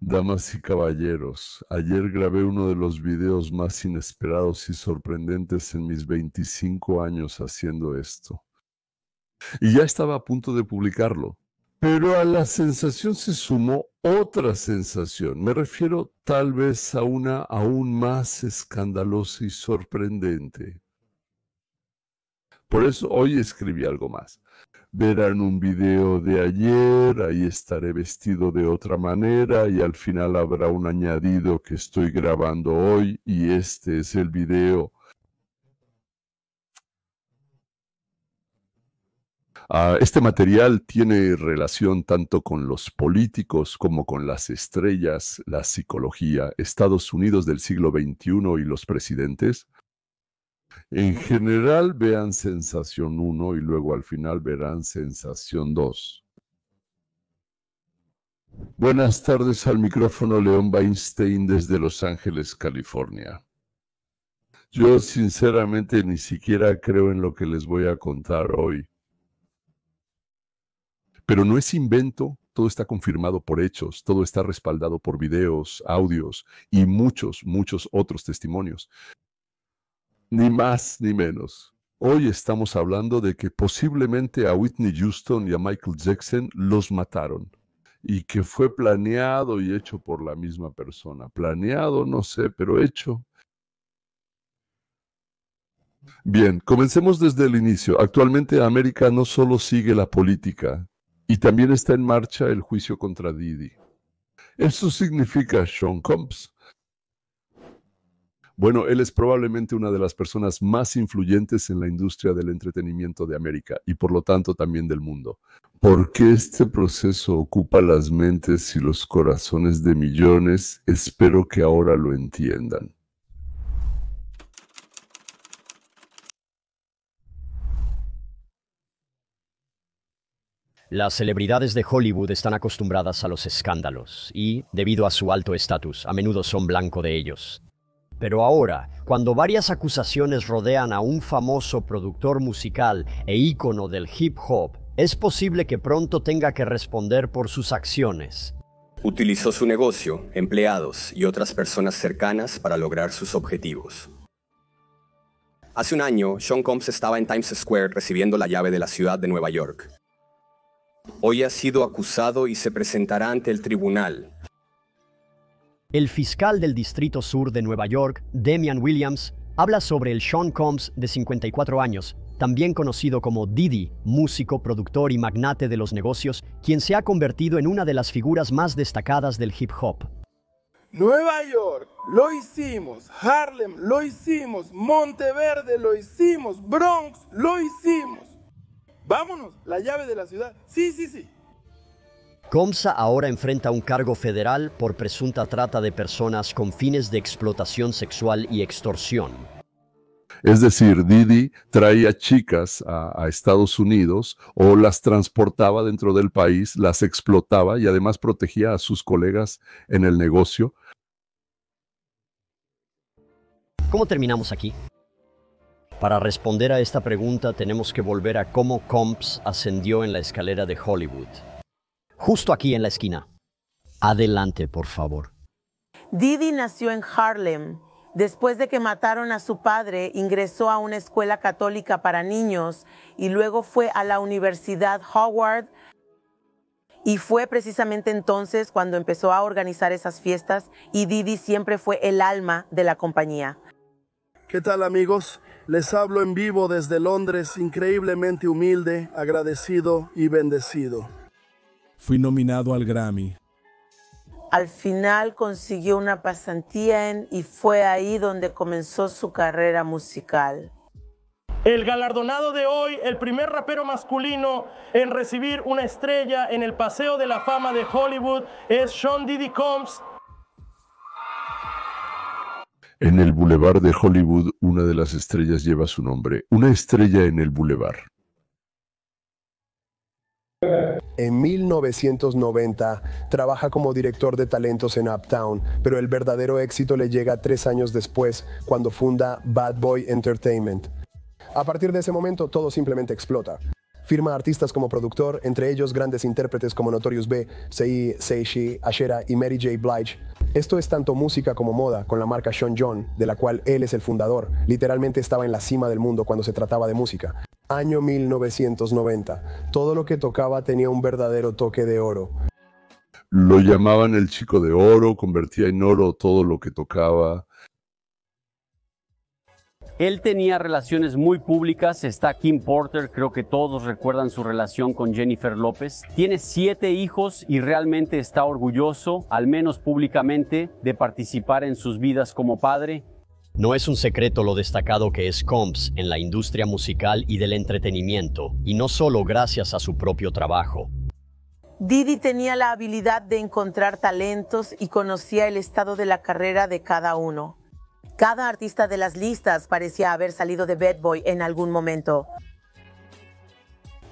Damas y caballeros, ayer grabé uno de los videos más inesperados y sorprendentes en mis 25 años haciendo esto. Y ya estaba a punto de publicarlo. Pero a la sensación se sumó otra sensación. Me refiero tal vez a una aún más escandalosa y sorprendente. Por eso hoy escribí algo más. Verán un video de ayer, ahí estaré vestido de otra manera y al final habrá un añadido que estoy grabando hoy y este es el video. Este material tiene relación tanto con los políticos como con las estrellas, la psicología, Estados Unidos del siglo XXI y los presidentes. En general vean Sensación 1 y luego al final verán Sensación 2. Buenas tardes, al micrófono León Weinstein desde Los Ángeles, California. Yo sinceramente ni siquiera creo en lo que les voy a contar hoy. Pero no es invento, todo está confirmado por hechos, todo está respaldado por videos, audios y muchos otros testimonios. Ni más ni menos. Hoy estamos hablando de que posiblemente a Whitney Houston y a Michael Jackson los mataron y que fue planeado y hecho por la misma persona. Planeado, no sé, pero hecho. Bien, comencemos desde el inicio. Actualmente América no solo sigue la política, y también está en marcha el juicio contra Diddy. Eso significa Sean Combs. Bueno, él es probablemente una de las personas más influyentes en la industria del entretenimiento de América y por lo tanto también del mundo. ¿Por qué este proceso ocupa las mentes y los corazones de millones? Espero que ahora lo entiendan. Las celebridades de Hollywood están acostumbradas a los escándalos y, debido a su alto estatus, a menudo son blanco de ellos. Pero ahora, cuando varias acusaciones rodean a un famoso productor musical e ícono del hip hop, es posible que pronto tenga que responder por sus acciones. Utilizó su negocio, empleados y otras personas cercanas para lograr sus objetivos. Hace un año, Sean Combs estaba en Times Square recibiendo la llave de la ciudad de Nueva York. Hoy ha sido acusado y se presentará ante el tribunal. El fiscal del Distrito Sur de Nueva York, Damian Williams, habla sobre el Sean Combs de 54 años, también conocido como Diddy, músico, productor y magnate de los negocios, quien se ha convertido en una de las figuras más destacadas del hip hop. Nueva York, lo hicimos. Harlem, lo hicimos. Monteverde, lo hicimos. Bronx, lo hicimos. Vámonos, la llave de la ciudad. Sí. Combs ahora enfrenta un cargo federal por presunta trata de personas con fines de explotación sexual y extorsión. Es decir, Diddy traía chicas a Estados Unidos o las transportaba dentro del país, las explotaba y además protegía a sus colegas en el negocio. ¿Cómo terminamos aquí? Para responder a esta pregunta tenemos que volver a cómo Combs ascendió en la escalera de Hollywood. Justo aquí en la esquina. Adelante, por favor. Diddy nació en Harlem. Después de que mataron a su padre, ingresó a una escuela católica para niños y luego fue a la Universidad Howard. Y fue precisamente entonces cuando empezó a organizar esas fiestas y Diddy siempre fue el alma de la compañía. ¿Qué tal, amigos? Les hablo en vivo desde Londres, increíblemente humilde, agradecido y bendecido. Fui nominado al Grammy. Al final consiguió una pasantía y fue ahí donde comenzó su carrera musical. El galardonado de hoy, el primer rapero masculino en recibir una estrella en el Paseo de la Fama de Hollywood, es Sean Diddy Combs. En el Boulevard de Hollywood, una de las estrellas lleva su nombre. Una estrella en el Boulevard. En 1990, trabaja como director de talentos en Uptown, pero el verdadero éxito le llega 3 años después, cuando funda Bad Boy Entertainment. A partir de ese momento, todo simplemente explota. Firma artistas como productor, entre ellos grandes intérpretes como Notorious B, Seishi, Ashera y Mary J. Blige. Esto es tanto música como moda, con la marca Sean John, de la cual él es el fundador. Literalmente estaba en la cima del mundo cuando se trataba de música. Año 1990. Todo lo que tocaba tenía un verdadero toque de oro. Lo llamaban el chico de oro, convertía en oro todo lo que tocaba. Él tenía relaciones muy públicas, está Kim Porter, creo que todos recuerdan su relación con Jennifer López. Tiene 7 hijos y realmente está orgulloso, al menos públicamente, de participar en sus vidas como padre. No es un secreto lo destacado que es Combs en la industria musical y del entretenimiento, y no solo gracias a su propio trabajo. Diddy tenía la habilidad de encontrar talentos y conocía el estado de la carrera de cada uno. Cada artista de las listas parecía haber salido de Bad Boy en algún momento.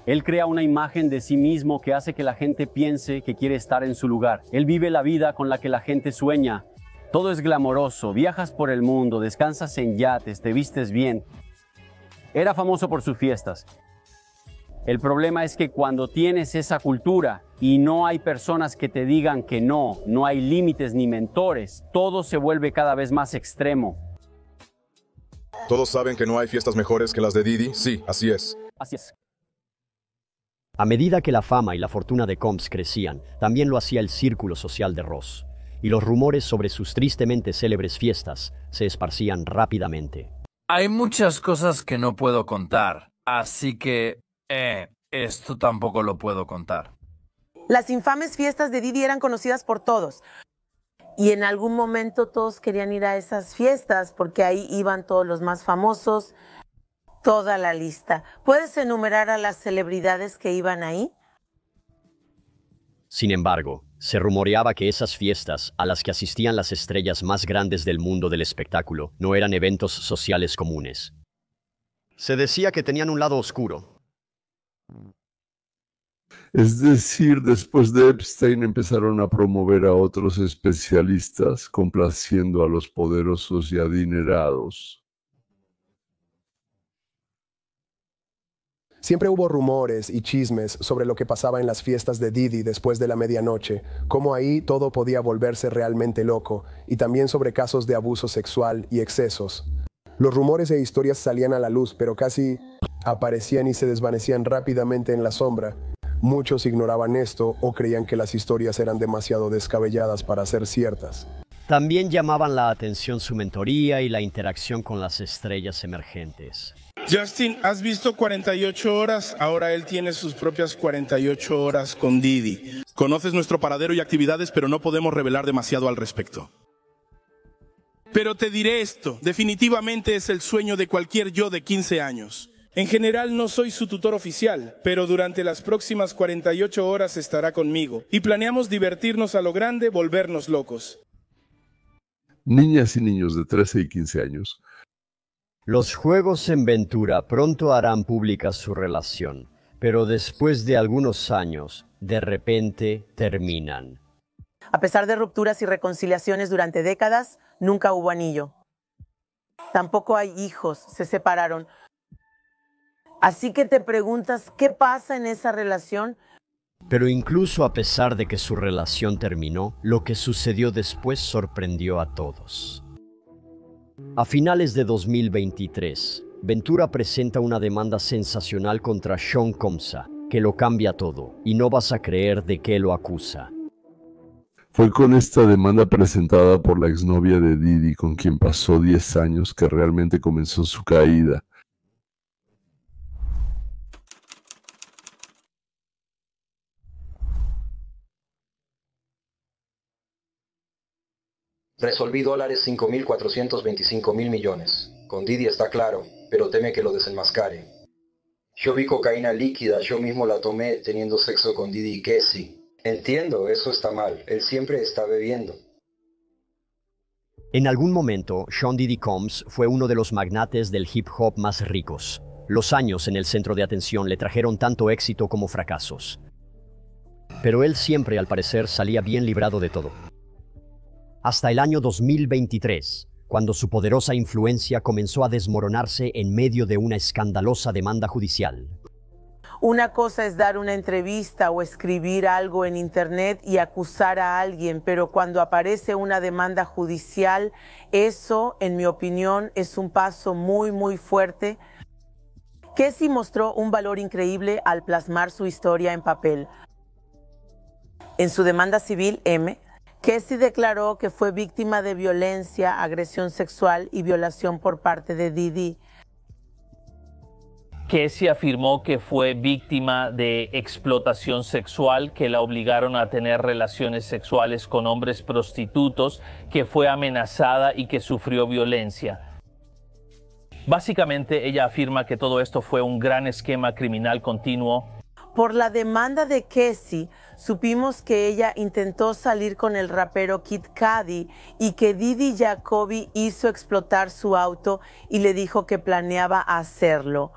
Él crea una imagen de sí mismo que hace que la gente piense que quiere estar en su lugar. Él vive la vida con la que la gente sueña. Todo es glamoroso, viajas por el mundo, descansas en yates, te vistes bien. Era famoso por sus fiestas. El problema es que cuando tienes esa cultura y no hay personas que te digan que no hay límites ni mentores, todo se vuelve cada vez más extremo. ¿Todos saben que no hay fiestas mejores que las de Diddy? Sí, así es. Así es. A medida que la fama y la fortuna de Combs crecían, también lo hacía el círculo social de Ross, y los rumores sobre sus tristemente célebres fiestas se esparcían rápidamente. Hay muchas cosas que no puedo contar, así que esto tampoco lo puedo contar. Las infames fiestas de Diddy eran conocidas por todos. Y en algún momento todos querían ir a esas fiestas porque ahí iban todos los más famosos, toda la lista. ¿Puedes enumerar a las celebridades que iban ahí? Sin embargo, se rumoreaba que esas fiestas, a las que asistían las estrellas más grandes del mundo del espectáculo, no eran eventos sociales comunes. Se decía que tenían un lado oscuro. Es decir, después de Epstein empezaron a promover a otros especialistas, complaciendo a los poderosos y adinerados. Siempre hubo rumores y chismes sobre lo que pasaba en las fiestas de Diddy después de la medianoche, cómo ahí todo podía volverse realmente loco, y también sobre casos de abuso sexual y excesos. Los rumores e historias salían a la luz, pero casi aparecían y se desvanecían rápidamente en la sombra. Muchos ignoraban esto o creían que las historias eran demasiado descabelladas para ser ciertas. También llamaban la atención su mentoría y la interacción con las estrellas emergentes. Justin, ¿has visto 48 horas? Ahora él tiene sus propias 48 horas con Diddy. Conoces nuestro paradero y actividades, pero no podemos revelar demasiado al respecto. Pero te diré esto, definitivamente es el sueño de cualquier yo de 15 años. En general no soy su tutor oficial, pero durante las próximas 48 horas estará conmigo. Y planeamos divertirnos a lo grande, volvernos locos. Niñas y niños de 13 y 15 años. Los juegos en Ventura pronto harán pública su relación, pero después de algunos años, de repente terminan. A pesar de rupturas y reconciliaciones durante décadas, nunca hubo anillo. Tampoco hay hijos, se separaron. Así que te preguntas, ¿qué pasa en esa relación? Pero incluso a pesar de que su relación terminó, lo que sucedió después sorprendió a todos. A finales de 2023, Ventura presenta una demanda sensacional contra Sean Combs, que lo cambia todo, y no vas a creer de qué lo acusa. Fue con esta demanda presentada por la exnovia de Diddy, con quien pasó 10 años, que realmente comenzó su caída. Resolví $5.425.000 millones. Con Diddy está claro, pero teme que lo desenmascare. Yo vi cocaína líquida, yo mismo la tomé teniendo sexo con Diddy y Casey. Entiendo, eso está mal. Él siempre está bebiendo. En algún momento, Sean Diddy Combs fue uno de los magnates del hip hop más ricos. Los años en el centro de atención le trajeron tanto éxito como fracasos. Pero él siempre, al parecer, salía bien librado de todo. Hasta el año 2023, cuando su poderosa influencia comenzó a desmoronarse en medio de una escandalosa demanda judicial. Una cosa es dar una entrevista o escribir algo en internet y acusar a alguien, pero cuando aparece una demanda judicial, eso, en mi opinión, es un paso muy fuerte. Casey mostró un valor increíble al plasmar su historia en papel. En su demanda civil, Casey declaró que fue víctima de violencia, agresión sexual y violación por parte de Diddy. Casey afirmó que fue víctima de explotación sexual, que la obligaron a tener relaciones sexuales con hombres prostitutos, que fue amenazada y que sufrió violencia. Básicamente, ella afirma que todo esto fue un gran esquema criminal continuo. Por la demanda de Casey, supimos que ella intentó salir con el rapero Kid Cudi y que Didi Jacoby hizo explotar su auto y le dijo que planeaba hacerlo.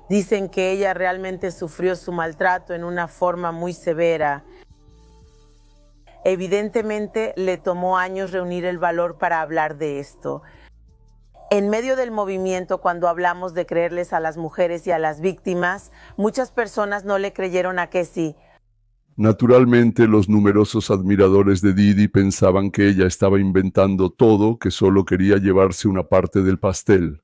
Dicen que ella realmente sufrió su maltrato en una forma muy severa. Evidentemente, le tomó años reunir el valor para hablar de esto. En medio del movimiento, cuando hablamos de creerles a las mujeres y a las víctimas, muchas personas no le creyeron a Casey. Naturalmente, los numerosos admiradores de Didi pensaban que ella estaba inventando todo, que solo quería llevarse una parte del pastel.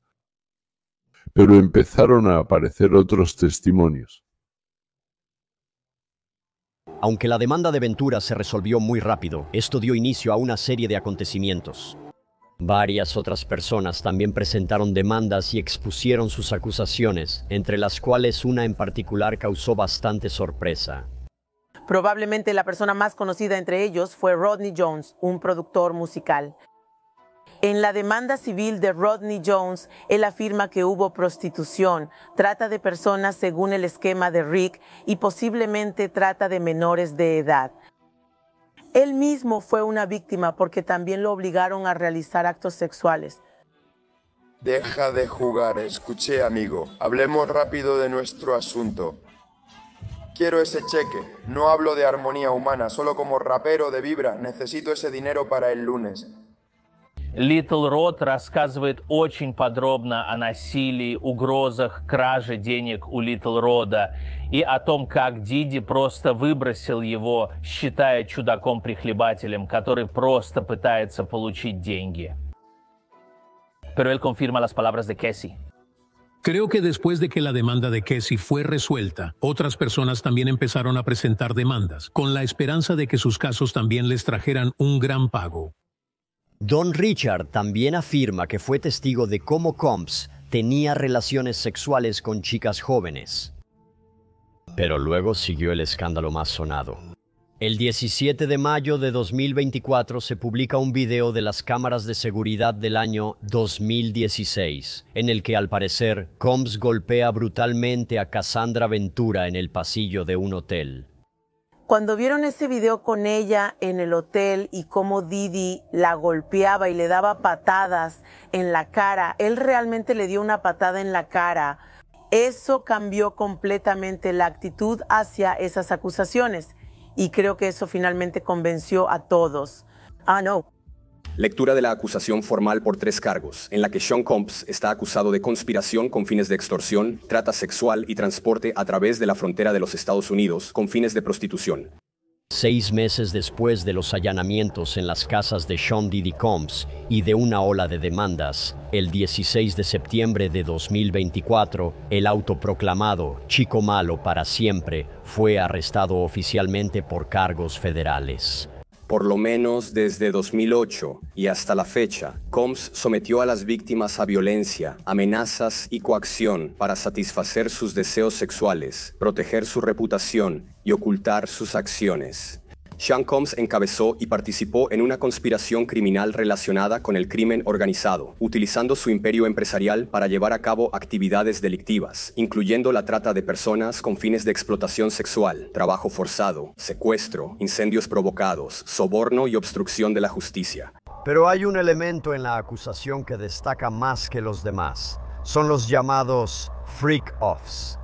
Pero empezaron a aparecer otros testimonios. Aunque la demanda de Ventura se resolvió muy rápido, esto dio inicio a una serie de acontecimientos. Varias otras personas también presentaron demandas y expusieron sus acusaciones, entre las cuales una en particular causó bastante sorpresa. Probablemente la persona más conocida entre ellos fue Rodney Jones, un productor musical. En la demanda civil de Rodney Jones, él afirma que hubo prostitución, trata de personas según el esquema de Rick y posiblemente trata de menores de edad. Él mismo fue una víctima porque también lo obligaron a realizar actos sexuales. Deja de jugar, escuché, amigo. Hablemos rápido de nuestro asunto. Quiero ese cheque. No hablo de armonía humana, solo como rapero de Vibra. Necesito ese dinero para el lunes. Little Rod рассказывает очень подробно о насилии, угрозах, краже денег у Little Rod'a и о том, как Диди просто выбросил его, считая чудаком-прихлебателем, который просто пытается получить деньги. Pero él confirma las palabras de Casey. Creo que después de que la demanda de Casey fue resuelta, otras personas también empezaron a presentar demandas, con la esperanza de que sus casos también les trajeran un gran pago. Don Richard también afirma que fue testigo de cómo Combs tenía relaciones sexuales con chicas jóvenes. Pero luego siguió el escándalo más sonado. El 17 de mayo de 2024 se publica un video de las cámaras de seguridad del año 2016, en el que al parecer Combs golpea brutalmente a Cassandra Ventura en el pasillo de un hotel. Cuando vieron ese video con ella en el hotel y cómo Didi la golpeaba y le daba patadas en la cara, él realmente le dio una patada en la cara. Eso cambió completamente la actitud hacia esas acusaciones y creo que eso finalmente convenció a todos. Lectura de la acusación formal por 3 cargos, en la que Sean Combs está acusado de conspiración con fines de extorsión, trata sexual y transporte a través de la frontera de los Estados Unidos con fines de prostitución. 6 meses después de los allanamientos en las casas de Sean Diddy Combs y de una ola de demandas, el 16 de septiembre de 2024, el autoproclamado Chico Malo para siempre fue arrestado oficialmente por cargos federales. Por lo menos desde 2008 y hasta la fecha, Combs sometió a las víctimas a violencia, amenazas y coacción para satisfacer sus deseos sexuales, proteger su reputación y ocultar sus acciones. Sean Combs encabezó y participó en una conspiración criminal relacionada con el crimen organizado, utilizando su imperio empresarial para llevar a cabo actividades delictivas, incluyendo la trata de personas con fines de explotación sexual, trabajo forzado, secuestro, incendios provocados, soborno y obstrucción de la justicia. Pero hay un elemento en la acusación que destaca más que los demás. Son los llamados freak-offs.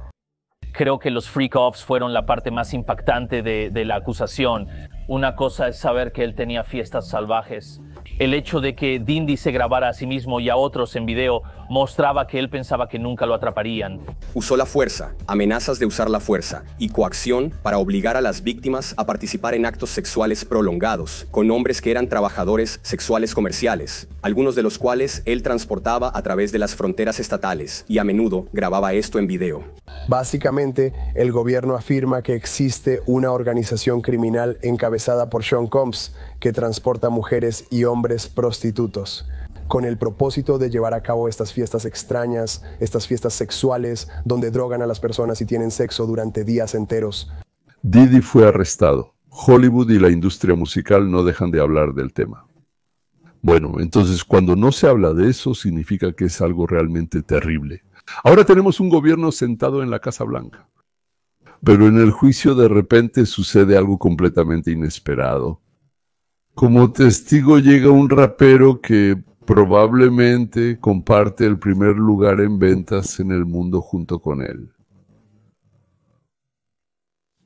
Creo que los freak-offs fueron la parte más impactante de la acusación. Una cosa es saber que él tenía fiestas salvajes, El hecho de que Diddy se grabara a sí mismo y a otros en video mostraba que él pensaba que nunca lo atraparían. Usó la fuerza, amenazas de usar la fuerza y coacción para obligar a las víctimas a participar en actos sexuales prolongados con hombres que eran trabajadores sexuales comerciales, algunos de los cuales él transportaba a través de las fronteras estatales y a menudo grababa esto en video. Básicamente, el gobierno afirma que existe una organización criminal encabezada por Sean Combs que transporta mujeres y hombres prostitutos, con el propósito de llevar a cabo estas fiestas extrañas, estas fiestas sexuales, donde drogan a las personas y tienen sexo durante días enteros. Diddy fue arrestado. Hollywood y la industria musical no dejan de hablar del tema. Bueno, entonces cuando no se habla de eso, significa que es algo realmente terrible. Ahora tenemos un gobierno sentado en la Casa Blanca. Pero en el juicio de repente sucede algo completamente inesperado. Como testigo llega un rapero que probablemente comparte el primer lugar en ventas en el mundo junto con él.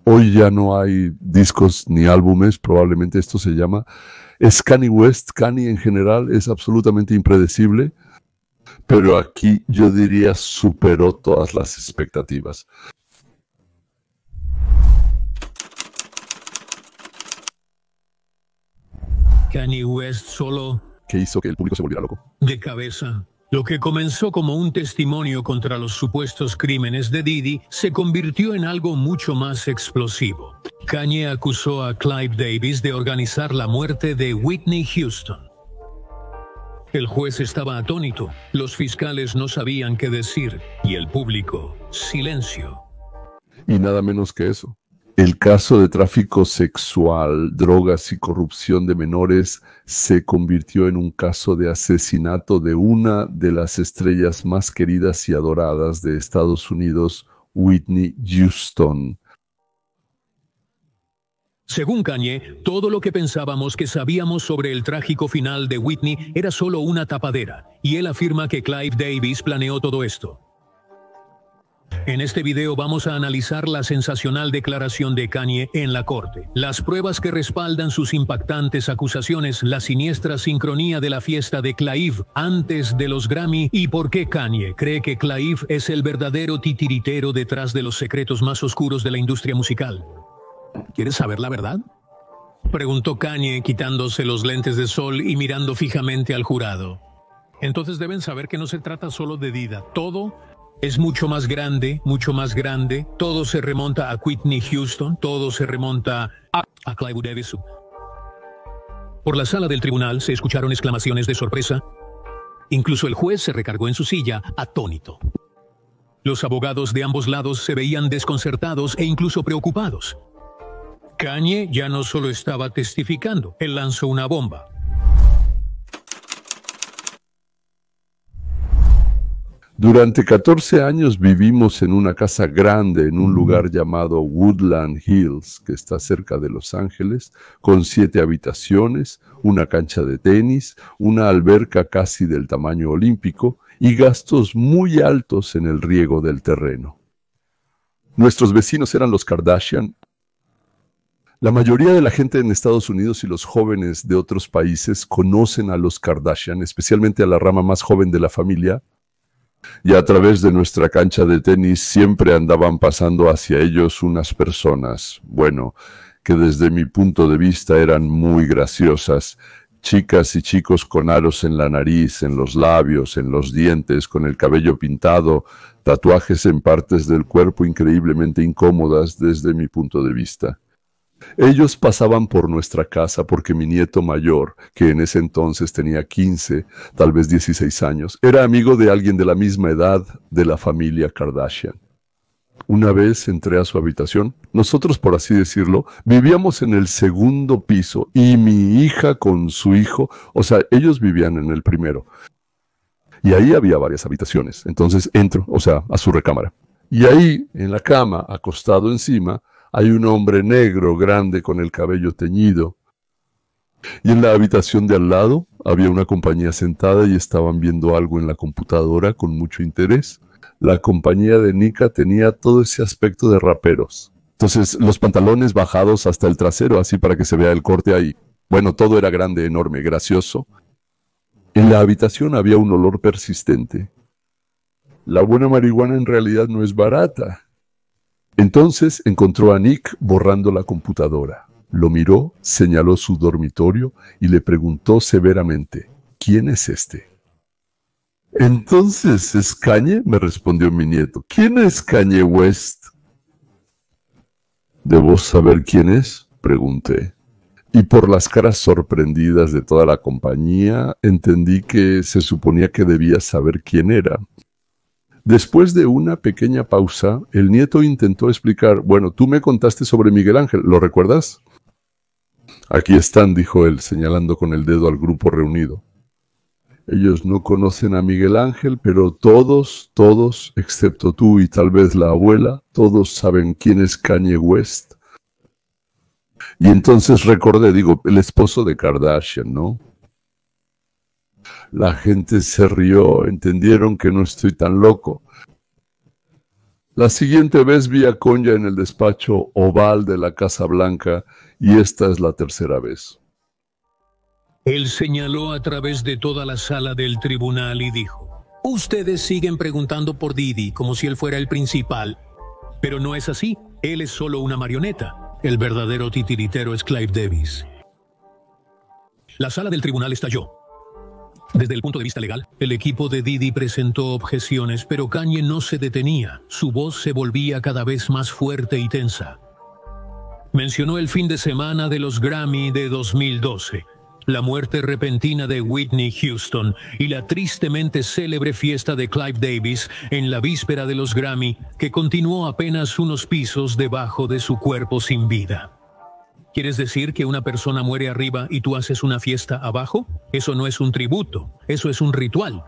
Hoy ya no hay discos ni álbumes, probablemente esto se llama. Es Kanye West. Kanye en general es absolutamente impredecible, pero aquí yo diría superó todas las expectativas. Kanye West solo ¿Qué hizo que el público se volviera loco? de cabeza. Lo que comenzó como un testimonio contra los supuestos crímenes de Diddy se convirtió en algo mucho más explosivo. Kanye acusó a Clive Davis de organizar la muerte de Whitney Houston. El juez estaba atónito, los fiscales no sabían qué decir y el público, silencio. Y nada menos que eso. El caso de tráfico sexual, drogas y corrupción de menores se convirtió en un caso de asesinato de una de las estrellas más queridas y adoradas de Estados Unidos, Whitney Houston. Según Kanye, todo lo que pensábamos que sabíamos sobre el trágico final de Whitney era solo una tapadera, y él afirma que Clive Davis planeó todo esto. En este video vamos a analizar la sensacional declaración de Kanye en la corte, las pruebas que respaldan sus impactantes acusaciones, la siniestra sincronía de la fiesta de Clive antes de los Grammy y por qué Kanye cree que Clive es el verdadero titiritero detrás de los secretos más oscuros de la industria musical. ¿Quieres saber la verdad?, preguntó Kanye quitándose los lentes de sol y mirando fijamente al jurado. Entonces deben saber que no se trata solo de Diddy, todo es mucho más grande, todo se remonta a Whitney Houston, todo se remonta a Clive Davis. Por la sala del tribunal se escucharon exclamaciones de sorpresa. Incluso el juez se recargó en su silla, atónito. Los abogados de ambos lados se veían desconcertados e incluso preocupados. Kanye ya no solo estaba testificando, él lanzó una bomba. Durante 14 años vivimos en una casa grande en un lugar llamado Woodland Hills, que está cerca de Los Ángeles, con 7 habitaciones, una cancha de tenis, una alberca casi del tamaño olímpico y gastos muy altos en el riego del terreno. Nuestros vecinos eran los Kardashian. La mayoría de la gente en Estados Unidos y los jóvenes de otros países conocen a los Kardashian, especialmente a la rama más joven de la familia, y a través de nuestra cancha de tenis siempre andaban pasando hacia ellos unas personas, bueno, que desde mi punto de vista eran muy graciosas, chicas y chicos con aros en la nariz, en los labios, en los dientes, con el cabello pintado, tatuajes en partes del cuerpo increíblemente incómodas desde mi punto de vista. Ellos pasaban por nuestra casa porque mi nieto mayor, que en ese entonces tenía 15, tal vez 16 años, era amigo de alguien de la misma edad de la familia Kardashian. Una vez entré a su habitación, nosotros, por así decirlo, vivíamos en el segundo piso y mi hija con su hijo, o sea, ellos vivían en el primero. Y ahí había varias habitaciones, entonces entro, o sea, a su recámara. Y ahí, en la cama, acostado encima, hay un hombre negro, grande, con el cabello teñido. Y en la habitación de al lado había una compañía sentada y estaban viendo algo en la computadora con mucho interés. La compañía de Nika tenía todo ese aspecto de raperos. Entonces, los pantalones bajados hasta el trasero, así para que se vea el corte ahí. Bueno, todo era grande, enorme, gracioso. En la habitación había un olor persistente. La buena marihuana en realidad no es barata. Entonces encontró a Nick borrando la computadora. Lo miró, señaló su dormitorio y le preguntó severamente, ¿quién es este? Entonces, ¿es Kanye? Me respondió mi nieto. ¿Quién es Kanye West? ¿Debo saber quién es? Pregunté. Y por las caras sorprendidas de toda la compañía, entendí que se suponía que debía saber quién era. Después de una pequeña pausa, el nieto intentó explicar, bueno, tú me contaste sobre Miguel Ángel, ¿lo recuerdas? Aquí están, dijo él, señalando con el dedo al grupo reunido. Ellos no conocen a Miguel Ángel, pero todos, excepto tú y tal vez la abuela, todos saben quién es Kanye West. Y entonces recordé, digo, el esposo de Kardashian, ¿no? La gente se rió, entendieron que no estoy tan loco. La siguiente vez vi a Konya en el despacho oval de la Casa Blanca y esta es la tercera vez. Él señaló a través de toda la sala del tribunal y dijo, ustedes siguen preguntando por Diddy como si él fuera el principal, pero no es así, él es solo una marioneta. El verdadero titiritero es Clive Davis. La sala del tribunal estalló. Desde el punto de vista legal, el equipo de Diddy presentó objeciones, pero Kanye no se detenía. Su voz se volvía cada vez más fuerte y tensa. Mencionó el fin de semana de los Grammy de 2012, la muerte repentina de Whitney Houston y la tristemente célebre fiesta de Clive Davis en la víspera de los Grammy, que continuó apenas unos pisos debajo de su cuerpo sin vida. ¿Quieres decir que una persona muere arriba y tú haces una fiesta abajo? Eso no es un tributo, eso es un ritual.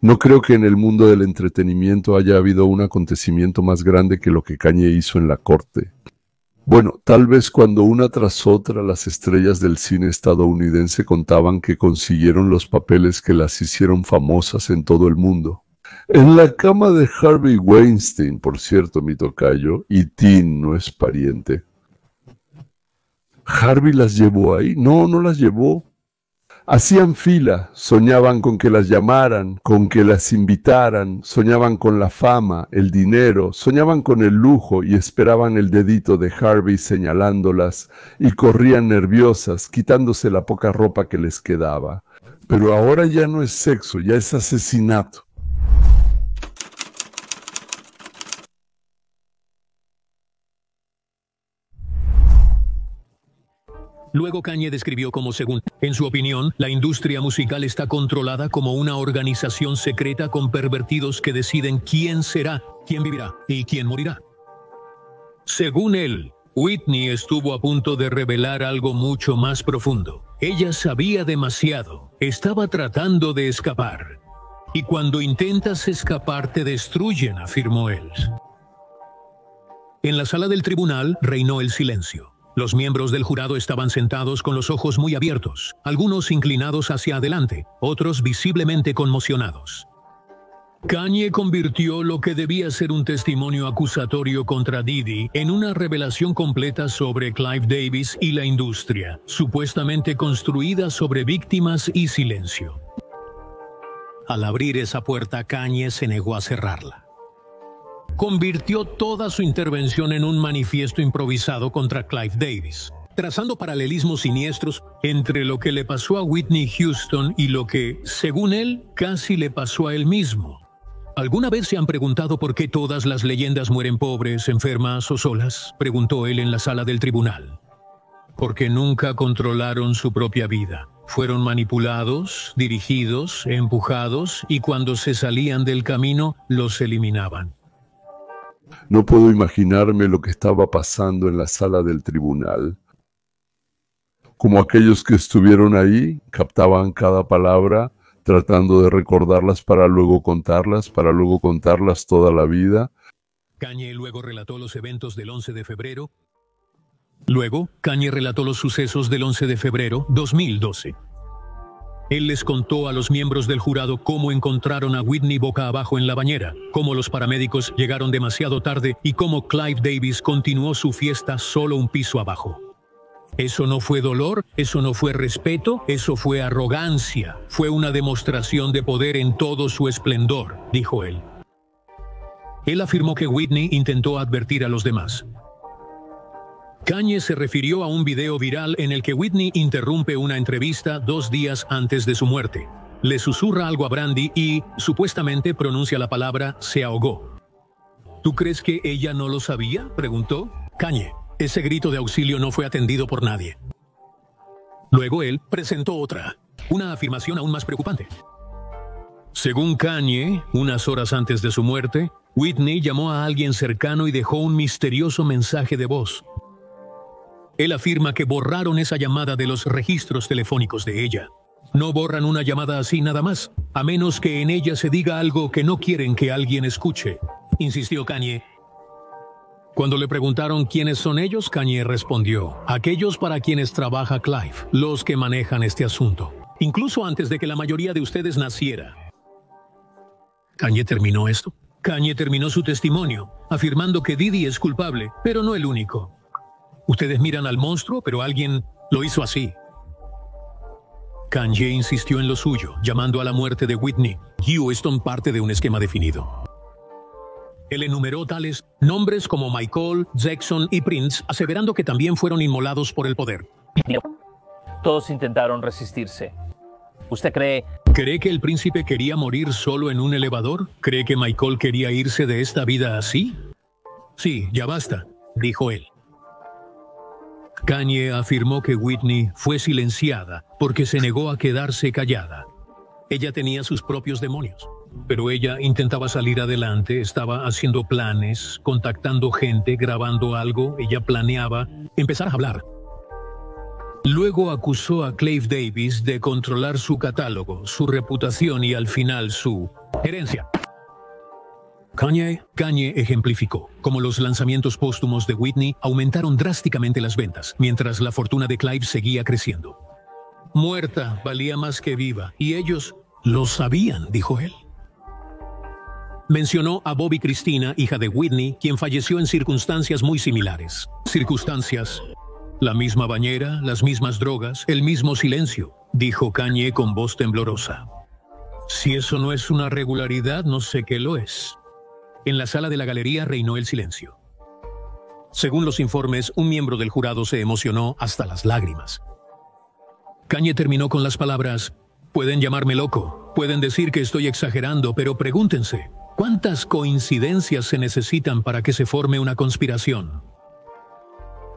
No creo que en el mundo del entretenimiento haya habido un acontecimiento más grande que lo que Kanye hizo en la corte. Bueno, tal vez cuando una tras otra las estrellas del cine estadounidense contaban que consiguieron los papeles que las hicieron famosas en todo el mundo. En la cama de Harvey Weinstein, por cierto, mi tocayo, y Tim no es pariente. ¿Harvey las llevó ahí? No, no las llevó. Hacían fila, soñaban con que las llamaran, con que las invitaran, soñaban con la fama, el dinero, soñaban con el lujo y esperaban el dedito de Harvey señalándolas y corrían nerviosas, quitándose la poca ropa que les quedaba. Pero ahora ya no es sexo, ya es asesinato. Luego Kanye describió cómo, según, en su opinión, la industria musical está controlada como una organización secreta con pervertidos que deciden quién será, quién vivirá y quién morirá. Según él, Whitney estuvo a punto de revelar algo mucho más profundo. Ella sabía demasiado, estaba tratando de escapar. Y cuando intentas escapar te destruyen, afirmó él. En la sala del tribunal reinó el silencio. Los miembros del jurado estaban sentados con los ojos muy abiertos, algunos inclinados hacia adelante, otros visiblemente conmocionados. Kanye convirtió lo que debía ser un testimonio acusatorio contra Diddy en una revelación completa sobre Clive Davis y la industria, supuestamente construida sobre víctimas y silencio. Al abrir esa puerta, Kanye se negó a cerrarla. Convirtió toda su intervención en un manifiesto improvisado contra Clive Davis, trazando paralelismos siniestros entre lo que le pasó a Whitney Houston y lo que, según él, casi le pasó a él mismo. ¿Alguna vez se han preguntado por qué todas las leyendas mueren pobres, enfermas o solas? Preguntó él en la sala del tribunal. Porque nunca controlaron su propia vida. Fueron manipulados, dirigidos, empujados y cuando se salían del camino, los eliminaban. No puedo imaginarme lo que estaba pasando en la sala del tribunal. Como aquellos que estuvieron ahí, captaban cada palabra, tratando de recordarlas para luego contarlas toda la vida. Kanye luego relató los eventos del 11 de febrero. Luego, Kanye relató los sucesos del 11 de febrero 2012. Él les contó a los miembros del jurado cómo encontraron a Whitney boca abajo en la bañera, cómo los paramédicos llegaron demasiado tarde y cómo Clive Davis continuó su fiesta solo un piso abajo. Eso no fue dolor, eso no fue respeto, eso fue arrogancia. Fue una demostración de poder en todo su esplendor, dijo él. Él afirmó que Whitney intentó advertir a los demás. Kanye se refirió a un video viral en el que Whitney interrumpe una entrevista 2 días antes de su muerte. Le susurra algo a Brandy y, supuestamente, pronuncia la palabra «se ahogó». ¿Tú crees que ella no lo sabía?, preguntó. Kanye, ese grito de auxilio no fue atendido por nadie. Luego él presentó una afirmación aún más preocupante. Según Kanye, unas horas antes de su muerte, Whitney llamó a alguien cercano y dejó un misterioso mensaje de voz. Él afirma que borraron esa llamada de los registros telefónicos de ella. No borran una llamada así nada más, a menos que en ella se diga algo que no quieren que alguien escuche, insistió Kanye. Cuando le preguntaron quiénes son ellos, Kanye respondió, aquellos para quienes trabaja Clive, los que manejan este asunto, incluso antes de que la mayoría de ustedes naciera. ¿Kanye terminó esto? Kanye terminó su testimonio, afirmando que Diddy es culpable, pero no el único. Ustedes miran al monstruo, pero alguien lo hizo así. Kanye insistió en lo suyo, llamando a la muerte de Whitney Houston parte de un esquema definido. Él enumeró tales nombres como Michael, Jackson y Prince, aseverando que también fueron inmolados por el poder. Todos intentaron resistirse. ¿Usted cree que el príncipe quería morir solo en un elevador? ¿Cree que Michael quería irse de esta vida así? Sí, ya basta, dijo él. Kanye afirmó que Whitney fue silenciada porque se negó a quedarse callada. Ella tenía sus propios demonios, pero ella intentaba salir adelante, estaba haciendo planes, contactando gente, grabando algo, ella planeaba empezar a hablar. Luego acusó a Clive Davis de controlar su catálogo, su reputación y al final su herencia. Kanye ejemplificó cómo los lanzamientos póstumos de Whitney aumentaron drásticamente las ventas, mientras la fortuna de Clive seguía creciendo. Muerta valía más que viva, y ellos lo sabían, dijo él. Mencionó a Bobby Christina, hija de Whitney, quien falleció en circunstancias muy similares. Circunstancias: la misma bañera, las mismas drogas, el mismo silencio, dijo Kanye con voz temblorosa. Si eso no es una regularidad, no sé qué lo es. En la sala de la galería reinó el silencio. Según los informes, un miembro del jurado se emocionó hasta las lágrimas. Kanye terminó con las palabras: pueden llamarme loco, pueden decir que estoy exagerando, pero pregúntense, ¿cuántas coincidencias se necesitan para que se forme una conspiración?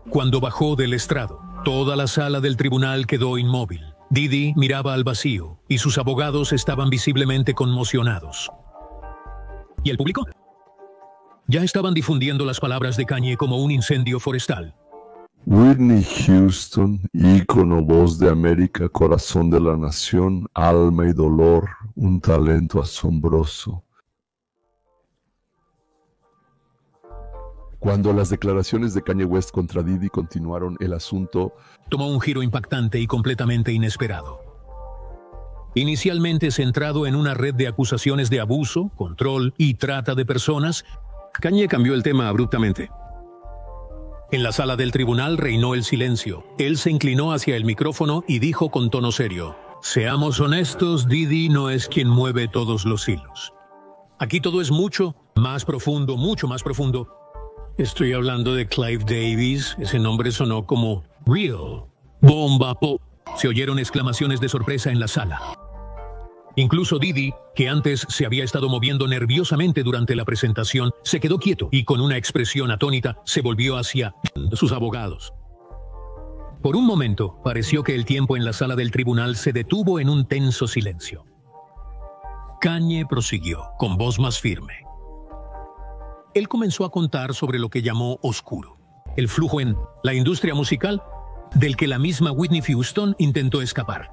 Cuando bajó del estrado, toda la sala del tribunal quedó inmóvil. Diddy miraba al vacío y sus abogados estaban visiblemente conmocionados. ¿Y el público? Ya estaban difundiendo las palabras de Kanye como un incendio forestal. Whitney Houston, ícono, voz de América, corazón de la nación, alma y dolor, un talento asombroso. Cuando las declaraciones de Kanye West contra Diddy continuaron, el asunto tomó un giro impactante y completamente inesperado. Inicialmente centrado en una red de acusaciones de abuso, control y trata de personas, Kanye cambió el tema abruptamente. En la sala del tribunal reinó el silencio. Él se inclinó hacia el micrófono y dijo con tono serio: seamos honestos, Diddy no es quien mueve todos los hilos. Aquí todo es mucho más profundo, mucho más profundo. Estoy hablando de Clive Davis. Ese nombre sonó como real. Bomba pop. Se oyeron exclamaciones de sorpresa en la sala. Incluso Diddy, que antes se había estado moviendo nerviosamente durante la presentación, se quedó quieto y con una expresión atónita se volvió hacia sus abogados. Por un momento, pareció que el tiempo en la sala del tribunal se detuvo en un tenso silencio. Kanye prosiguió, con voz más firme. Él comenzó a contar sobre lo que llamó oscuro, el flujo en la industria musical del que la misma Whitney Houston intentó escapar.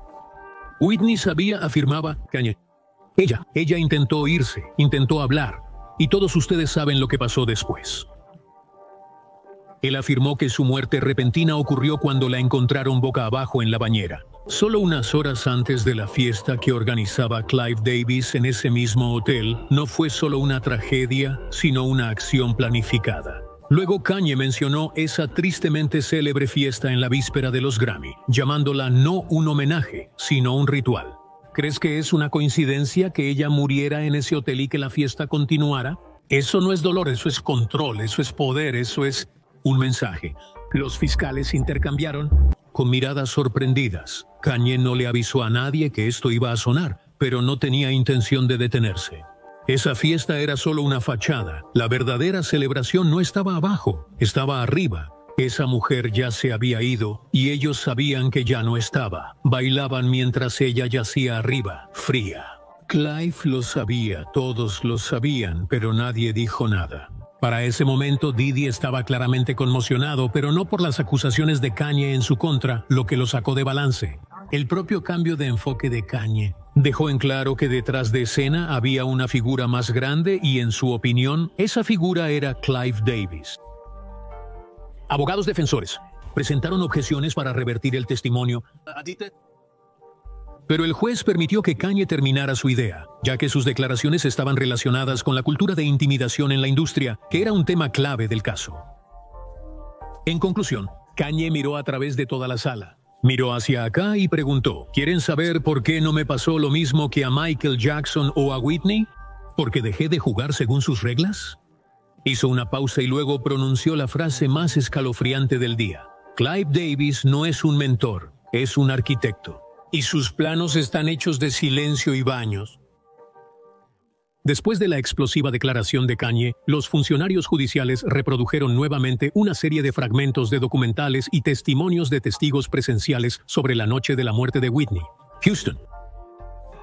Whitney sabía, afirmaba Kanye. Ella intentó irse, intentó hablar, y todos ustedes saben lo que pasó después. Él afirmó que su muerte repentina ocurrió cuando la encontraron boca abajo en la bañera, solo unas horas antes de la fiesta que organizaba Clive Davis en ese mismo hotel. No fue solo una tragedia, sino una acción planificada. Luego Kanye mencionó esa tristemente célebre fiesta en la víspera de los Grammy, llamándola no un homenaje, sino un ritual. ¿Crees que es una coincidencia que ella muriera en ese hotel y que la fiesta continuara? Eso no es dolor, eso es control, eso es poder, eso es un mensaje. Los fiscales intercambiaron con miradas sorprendidas. Kanye no le avisó a nadie que esto iba a sonar, pero no tenía intención de detenerse. Esa fiesta era solo una fachada. La verdadera celebración no estaba abajo, estaba arriba. Esa mujer ya se había ido y ellos sabían que ya no estaba. Bailaban mientras ella yacía arriba, fría. Clive lo sabía, todos lo sabían, pero nadie dijo nada. Para ese momento, Diddy estaba claramente conmocionado, pero no por las acusaciones de Kanye en su contra, lo que lo sacó de balance. El propio cambio de enfoque de Kanye dejó en claro que detrás de escena había una figura más grande y, en su opinión, esa figura era Clive Davis. Abogados defensores presentaron objeciones para revertir el testimonio, pero el juez permitió que Kanye terminara su idea, ya que sus declaraciones estaban relacionadas con la cultura de intimidación en la industria, que era un tema clave del caso. En conclusión, Kanye miró a través de toda la sala. Miró hacia acá y preguntó, ¿quieren saber por qué no me pasó lo mismo que a Michael Jackson o a Whitney? ¿Porque dejé de jugar según sus reglas? Hizo una pausa y luego pronunció la frase más escalofriante del día. Clive Davis no es un mentor, es un arquitecto. Y sus planos están hechos de silencio y baños. Después de la explosiva declaración de Kanye, los funcionarios judiciales reprodujeron nuevamente una serie de fragmentos de documentales y testimonios de testigos presenciales sobre la noche de la muerte de Whitney Houston.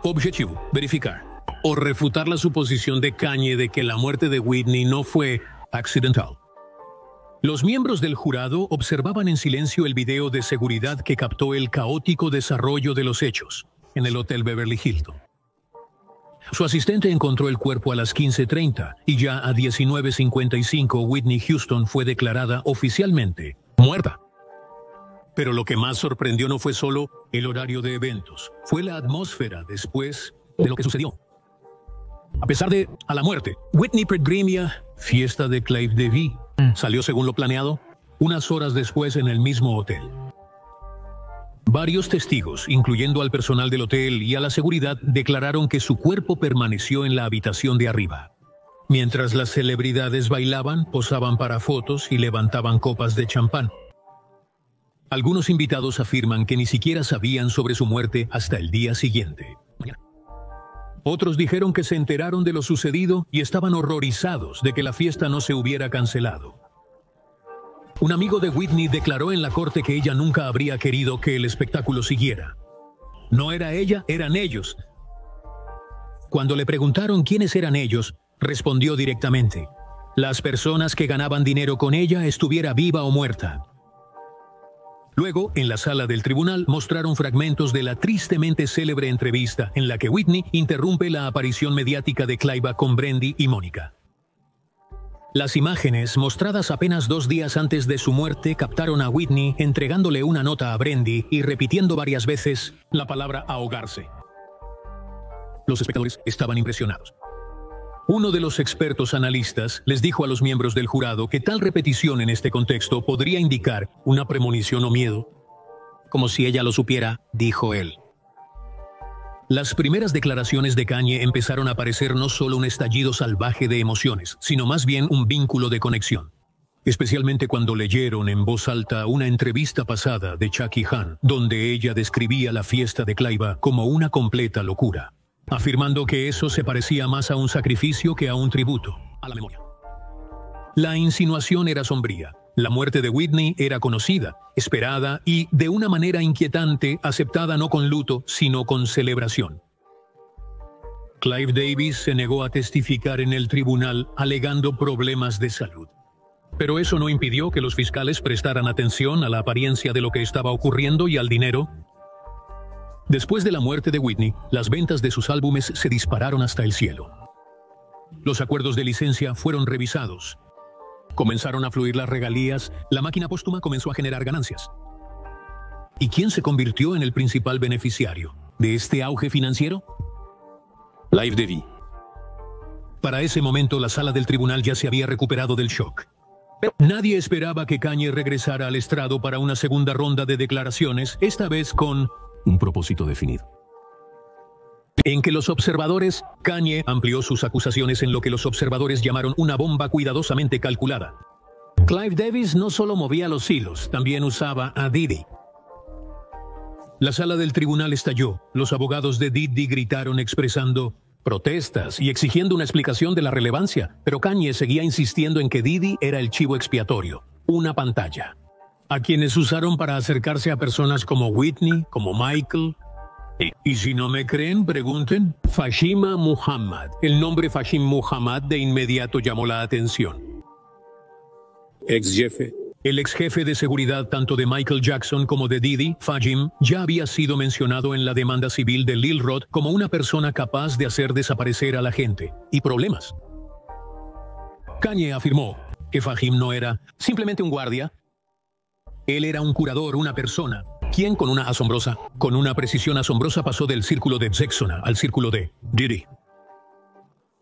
Objetivo: verificar o refutar la suposición de Kanye de que la muerte de Whitney no fue accidental. Los miembros del jurado observaban en silencio el video de seguridad que captó el caótico desarrollo de los hechos en el Hotel Beverly Hilton. Su asistente encontró el cuerpo a las 15:30 y ya a 19:55 Whitney Houston fue declarada oficialmente muerta. Pero lo que más sorprendió no fue solo el horario de eventos, fue la atmósfera después de lo que sucedió. A pesar de la muerte, Whitney Predgrimia, fiesta de Clive Davis, salió según lo planeado unas horas después en el mismo hotel. Varios testigos, incluyendo al personal del hotel y a la seguridad, declararon que su cuerpo permaneció en la habitación de arriba. Mientras las celebridades bailaban, posaban para fotos y levantaban copas de champán. Algunos invitados afirman que ni siquiera sabían sobre su muerte hasta el día siguiente. Otros dijeron que se enteraron de lo sucedido y estaban horrorizados de que la fiesta no se hubiera cancelado. Un amigo de Whitney declaró en la corte que ella nunca habría querido que el espectáculo siguiera. No era ella, eran ellos. Cuando le preguntaron quiénes eran ellos, respondió directamente: las personas que ganaban dinero con ella, estuviera viva o muerta. Luego, en la sala del tribunal, mostraron fragmentos de la tristemente célebre entrevista en la que Whitney interrumpe la aparición mediática de Clive con Brandy y Mónica. Las imágenes, mostradas apenas 2 días antes de su muerte, captaron a Whitney entregándole una nota a Brandy y repitiendo varias veces la palabra ahogarse. Los espectadores estaban impresionados. Uno de los expertos analistas les dijo a los miembros del jurado que tal repetición en este contexto podría indicar una premonición o miedo. Como si ella lo supiera, dijo él. Las primeras declaraciones de Kanye empezaron a parecer no solo un estallido salvaje de emociones, sino más bien un vínculo de conexión. Especialmente cuando leyeron en voz alta una entrevista pasada de Chucky Hahn, donde ella describía la fiesta de Clive como una completa locura, afirmando que eso se parecía más a un sacrificio que a un tributo a la memoria. La insinuación era sombría. La muerte de Whitney era conocida, esperada y, de una manera inquietante, aceptada no con luto, sino con celebración. Clive Davis se negó a testificar en el tribunal alegando problemas de salud. Pero eso no impidió que los fiscales prestaran atención a la apariencia de lo que estaba ocurriendo y al dinero. Después de la muerte de Whitney, las ventas de sus álbumes se dispararon hasta el cielo. Los acuerdos de licencia fueron revisados. Comenzaron a fluir las regalías, la máquina póstuma comenzó a generar ganancias. ¿Y quién se convirtió en el principal beneficiario de este auge financiero? Clive Davis. Para ese momento, la sala del tribunal ya se había recuperado del shock. Pero nadie esperaba que Kanye regresara al estrado para una segunda ronda de declaraciones, esta vez con un propósito definido. En que los observadores, Kanye amplió sus acusaciones en lo que los observadores llamaron una bomba cuidadosamente calculada. Clive Davis no solo movía los hilos, también usaba a Diddy. La sala del tribunal estalló. Los abogados de Diddy gritaron expresando protestas y exigiendo una explicación de la relevancia, pero Kanye seguía insistiendo en que Diddy era el chivo expiatorio, una pantalla, a quienes usaron para acercarse a personas como Whitney, como Michael. Y si no me creen, pregunten, Fashima Muhammad. El nombre Fashim Muhammad de inmediato llamó la atención. El ex jefe de seguridad tanto de Michael Jackson como de Diddy, Fajim, ya había sido mencionado en la demanda civil de Lil Rod como una persona capaz de hacer desaparecer a la gente y problemas. Kanye afirmó que Fajim no era simplemente un guardia. Él era un curador, una persona, quien con una precisión asombrosa pasó del círculo de Jackson al círculo de Diddy.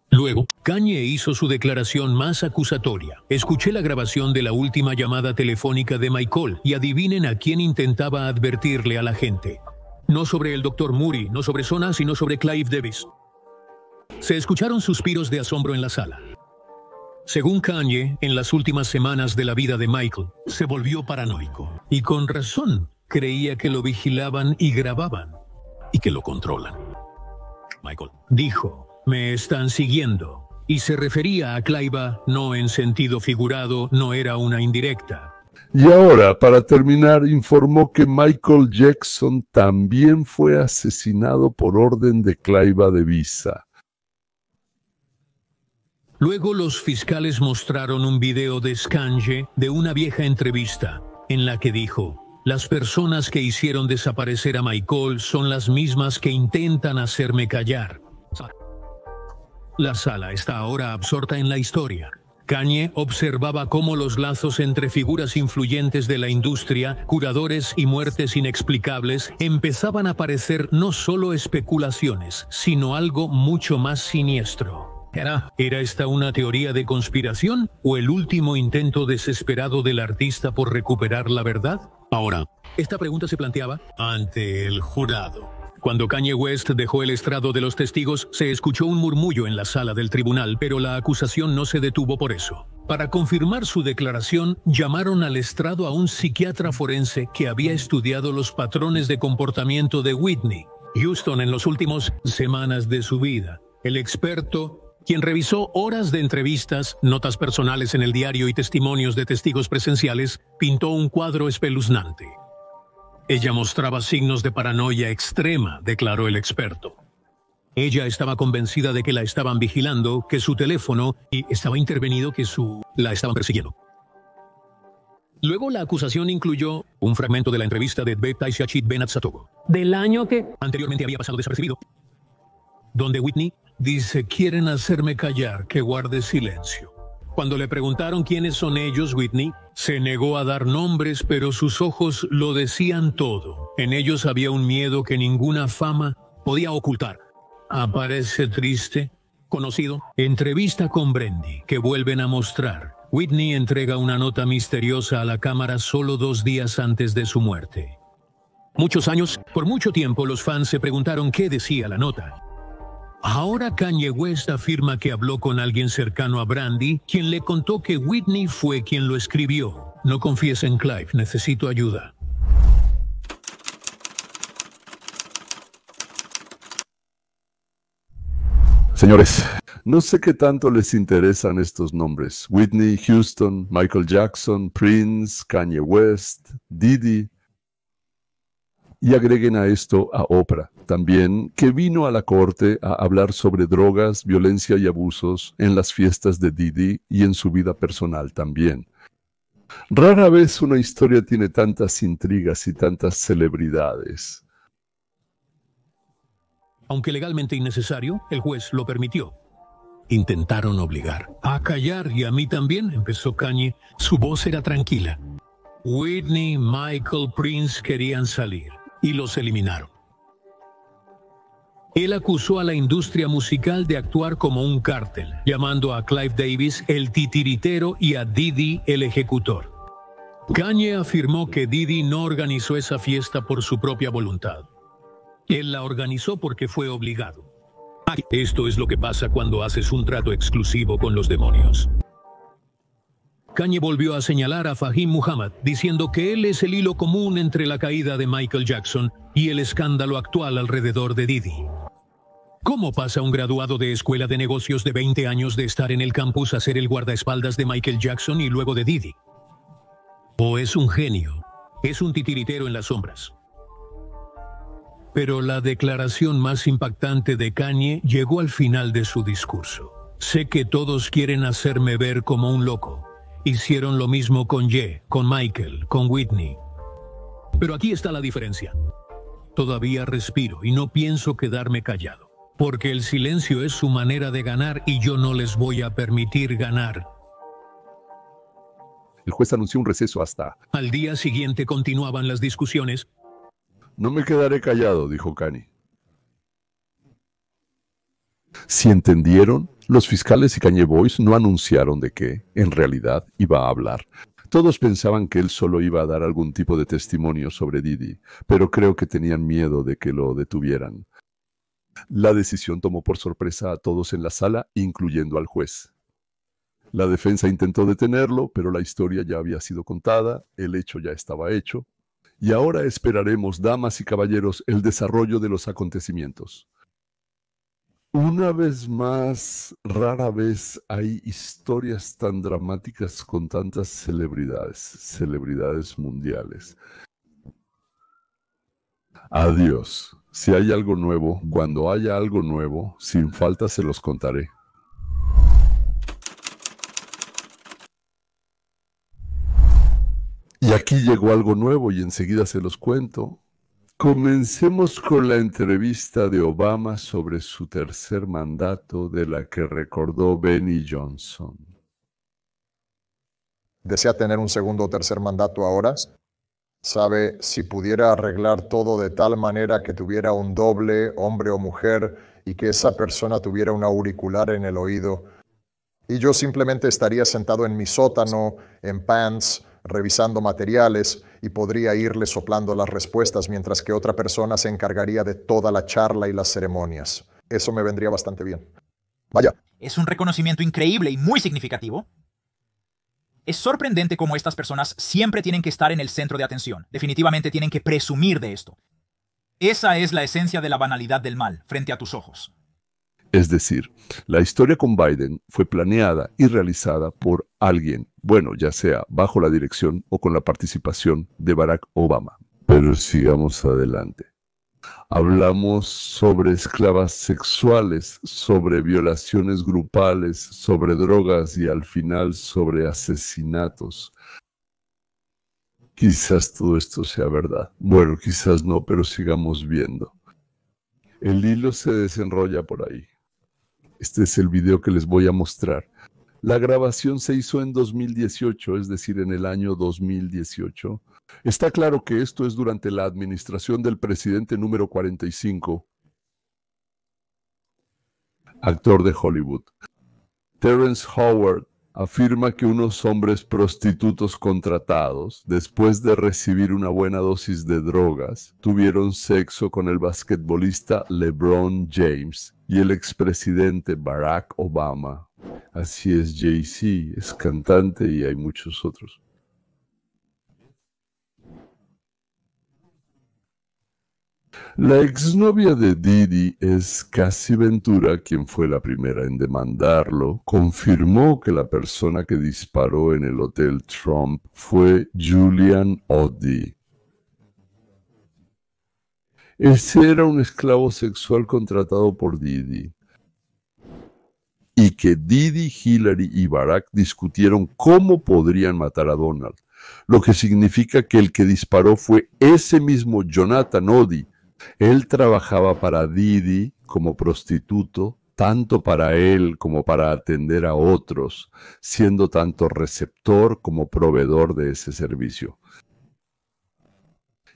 Luego, Kanye hizo su declaración más acusatoria. Escuché la grabación de la última llamada telefónica de Michael y adivinen a quién intentaba advertirle a la gente. No sobre el Dr. Moody, no sobre Sona, sino sobre Clive Davis. Se escucharon suspiros de asombro en la sala. Según Kanye, en las últimas semanas de la vida de Michael, se volvió paranoico. Y con razón, creía que lo vigilaban y grababan, y que lo controlan. Michael dijo: me están siguiendo, y se refería a Clive no en sentido figurado, no era una indirecta. Y ahora, para terminar, informó que Michael Jackson también fue asesinado por orden de Clive Davis. Luego los fiscales mostraron un video de Kanye de una vieja entrevista, en la que dijo: las personas que hicieron desaparecer a Michael son las mismas que intentan hacerme callar. La sala está ahora absorta en la historia. Kanye observaba cómo los lazos entre figuras influyentes de la industria, curadores y muertes inexplicables empezaban a parecer no solo especulaciones, sino algo mucho más siniestro. ¿Era esta una teoría de conspiración o el último intento desesperado del artista por recuperar la verdad? Ahora, esta pregunta se planteaba ante el jurado. Cuando Kanye West dejó el estrado de los testigos, se escuchó un murmullo en la sala del tribunal, pero la acusación no se detuvo por eso. Para confirmar su declaración, llamaron al estrado a un psiquiatra forense que había estudiado los patrones de comportamiento de Whitney Houston en las últimas semanas de su vida. El experto, quien revisó horas de entrevistas, notas personales en el diario y testimonios de testigos presenciales, pintó un cuadro espeluznante. Ella mostraba signos de paranoia extrema, declaró el experto. Ella estaba convencida de que la estaban vigilando, que su teléfono estaba intervenido, que la estaban persiguiendo. Luego la acusación incluyó un fragmento de la entrevista de Bet Taishachit Benat Satogo, del año que anteriormente había pasado desapercibido, donde Whitney dice: quieren hacerme callar, que guarde silencio. Cuando le preguntaron quiénes son ellos, Whitney se negó a dar nombres, pero sus ojos lo decían todo. En ellos había un miedo que ninguna fama podía ocultar. Aparece triste, conocido. Entrevista con Brandy, que vuelven a mostrar. Whitney entrega una nota misteriosa a la cámara solo 2 días antes de su muerte. Muchos años, por mucho tiempo, los fans se preguntaron qué decía la nota. Ahora Kanye West afirma que habló con alguien cercano a Brandy, quien le contó que Whitney fue quien lo escribió. No confíes en Clive, necesito ayuda. Señores, no sé qué tanto les interesan estos nombres. Whitney Houston, Michael Jackson, Prince, Kanye West, Diddy. Y agreguen a esto a Oprah, también, que vino a la corte a hablar sobre drogas, violencia y abusos en las fiestas de Diddy y en su vida personal también. Rara vez una historia tiene tantas intrigas y tantas celebridades. Aunque legalmente innecesario, el juez lo permitió. Intentaron obligar a callar, y a mí también, empezó Kanye. Su voz era tranquila. Whitney, Michael, Prince querían salir y los eliminaron. Él acusó a la industria musical de actuar como un cártel, llamando a Clive Davis el titiritero y a Diddy el ejecutor. Kanye afirmó que Diddy no organizó esa fiesta por su propia voluntad. Él la organizó porque fue obligado. Esto es lo que pasa cuando haces un trato exclusivo con los demonios. Kanye volvió a señalar a Fahim Muhammad, diciendo que él es el hilo común entre la caída de Michael Jackson y el escándalo actual alrededor de Diddy. ¿Cómo pasa un graduado de escuela de negocios de 20 años de estar en el campus a ser el guardaespaldas de Michael Jackson y luego de Diddy? O es un genio, es un titiritero en las sombras. Pero la declaración más impactante de Kanye llegó al final de su discurso. Sé que todos quieren hacerme ver como un loco. Hicieron lo mismo con Ye, con Michael, con Whitney. Pero aquí está la diferencia. Todavía respiro y no pienso quedarme callado. Porque el silencio es su manera de ganar y yo no les voy a permitir ganar. El juez anunció un receso hasta... Al día siguiente continuaban las discusiones. No me quedaré callado, dijo Kanye. Si entendieron, los fiscales y Kanye Boys no anunciaron de qué, en realidad, iba a hablar. Todos pensaban que él solo iba a dar algún tipo de testimonio sobre Diddy, pero creo que tenían miedo de que lo detuvieran. La decisión tomó por sorpresa a todos en la sala, incluyendo al juez. La defensa intentó detenerlo, pero la historia ya había sido contada, el hecho ya estaba hecho, y ahora esperaremos, damas y caballeros, el desarrollo de los acontecimientos. Una vez más, rara vez hay historias tan dramáticas con tantas celebridades mundiales. Adiós. Si hay algo nuevo, cuando haya algo nuevo, sin falta se los contaré. Y aquí llegó algo nuevo y enseguida se los cuento. Comencemos con la entrevista de Obama sobre su tercer mandato, de la que recordó Benny Johnson. ¿Desea tener un segundo o tercer mandato ahora? ¿Sabe, si pudiera arreglar todo de tal manera que tuviera un doble, hombre o mujer, y que esa persona tuviera un auricular en el oído, y yo simplemente estaría sentado en mi sótano, en pants, revisando materiales, y podría irle soplando las respuestas mientras que otra persona se encargaría de toda la charla y las ceremonias? Eso me vendría bastante bien. Vaya. Es un reconocimiento increíble y muy significativo. Es sorprendente cómo estas personas siempre tienen que estar en el centro de atención. Definitivamente tienen que presumir de esto. Esa es la esencia de la banalidad del mal, frente a tus ojos. Es decir, la historia con Biden fue planeada y realizada por alguien, bueno, ya sea bajo la dirección o con la participación de Barack Obama. Pero sigamos adelante. Hablamos sobre esclavas sexuales, sobre violaciones grupales, sobre drogas y al final sobre asesinatos. Quizás todo esto sea verdad. Bueno, quizás no, pero sigamos viendo. El hilo se desenrolla por ahí. Este es el video que les voy a mostrar. La grabación se hizo en 2018, es decir, en el año 2018. Está claro que esto es durante la administración del presidente número 45, actor de Hollywood. Terrence Howard afirma que unos hombres prostitutos contratados, después de recibir una buena dosis de drogas, tuvieron sexo con el basquetbolista LeBron James y el expresidente Barack Obama. Así es, Jay-Z es cantante y hay muchos otros. La exnovia de Diddy es Cassie Ventura, quien fue la primera en demandarlo. Confirmó que la persona que disparó en el Hotel Trump fue Julian Oddi. Ese era un esclavo sexual contratado por Diddy. Y que Diddy, Hillary y Barack discutieron cómo podrían matar a Donald. Lo que significa que el que disparó fue ese mismo Jonathan Oddi. Él trabajaba para Diddy como prostituto, tanto para él como para atender a otros, siendo tanto receptor como proveedor de ese servicio.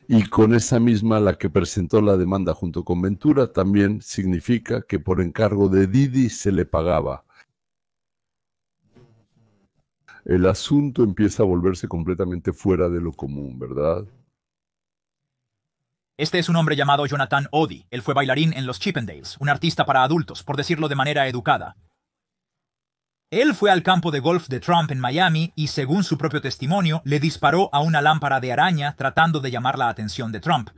Y con esa misma, la que presentó la demanda junto con Ventura, también significa que por encargo de Didi se le pagaba. El asunto empieza a volverse completamente fuera de lo común, ¿verdad? Este es un hombre llamado Jonathan Oddi. Él fue bailarín en los Chippendales, un artista para adultos, por decirlo de manera educada. Él fue al campo de golf de Trump en Miami y, según su propio testimonio, le disparó a una lámpara de araña tratando de llamar la atención de Trump.